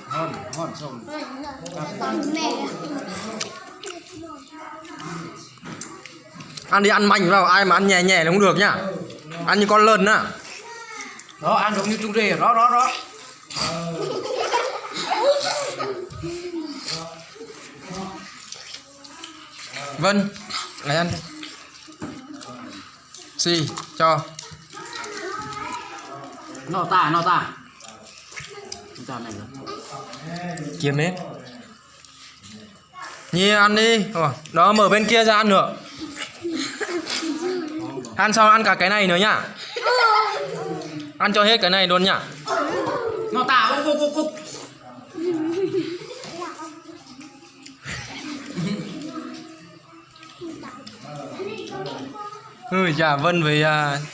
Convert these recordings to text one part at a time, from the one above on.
Hòn hòn sông. Ăn đi, ăn mạnh vào, ai mà ăn nhẹ nhẹ là không được nhá. Ăn như con lợn á. Đó, ăn giống như trung rê, đó. Vân, lấy ăn. Xì, cho. Nó ta. Cho này nữa. Kiếm hết. Nhi ăn đi. Đó, mở bên kia ra ăn nữa. Ăn xong ăn cả cái này nữa nhá. Ăn cho hết cái này luôn nhá. Nó ta, cục. Chà, Vân với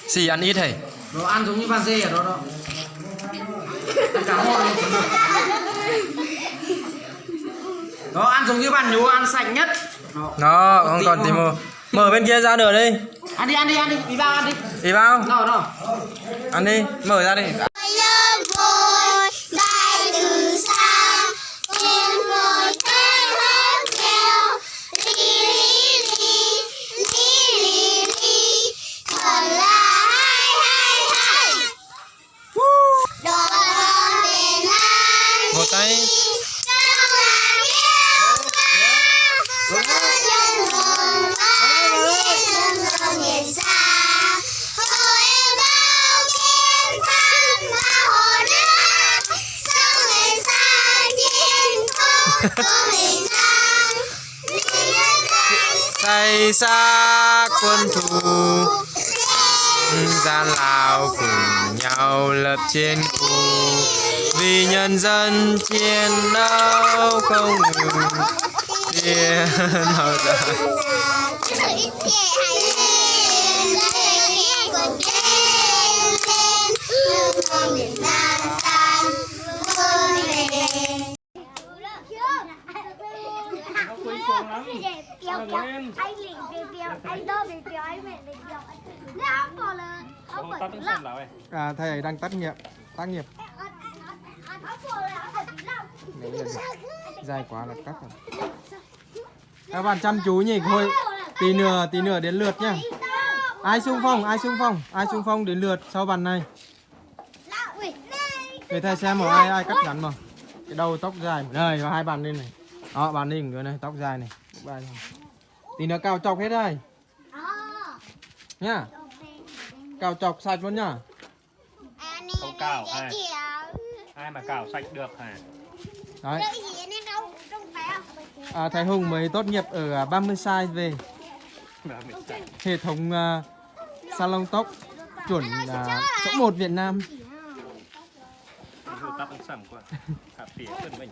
Xì ăn ít hề. Nó ăn giống như ba dê ở đó. Ăn cả hòn luôn cũng được. Đó, ăn giống như bạn nhú, ăn sạch nhất. Đó, không còn thì mở bên kia ra nữa đi. Ăn đi, đi vào ăn đi. Đi vào. Nó. Ăn đi, mở ra đi. Vỗ tay. Tay xa quân thù, gian lao cùng nhau lập chiến khu, vì nhân dân chiến đấu không ngừng tiền nào ra. Anh lỉnh về biểu, anh đơ về biểu, anh mẹ về biểu, anh bỏ là không phải À, thầy ấy đang tác nghiệp. Đấy là dài quá là cắt rồi. Các bạn chăm chú nhỉ, thôi tí nữa đến lượt nhá. Ai xung phong đến lượt sau bàn này. Để thầy xem một ai cắt ngắn mà. Cái đầu tóc dài đây và hai bàn lên này. Đó, bàn hình nữa này, tóc dài này. Tí nữa cào chọc hết đây. Nhá. Cào chọc sạch luôn nhá. Không cào ai mà cào sạch được hả? Đấy. Thầy Hùng mới tốt nghiệp ở 30 size về. Hệ thống salon tóc chuẩn số 1 Việt Nam. Tóc cũng sầm quá. Thả tỉa thân mình.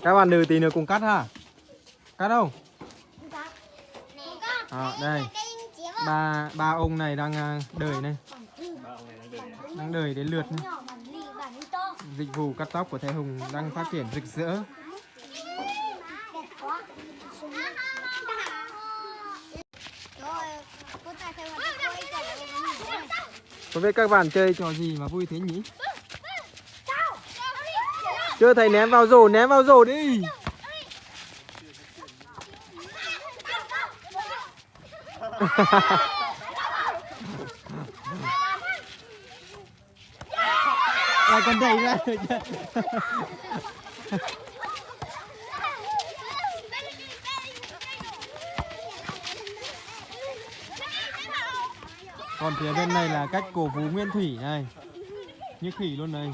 Các bạn nữ tí nữa cùng cắt ha. Cắt không? Đây. Ba ông này đang đợi này. Đang đợi đến lượt này. Dịch vụ cắt tóc của thầy Hùng đang phát triển rực rỡ. Có biết các bạn chơi trò gì mà vui thế nhỉ? Chưa thầy ném vào rổ đi. Lại còn đẩy ra rồi chứ. Còn phía bên này là cách cổ Phú Nguyên Thủy này. Như khỉ luôn này.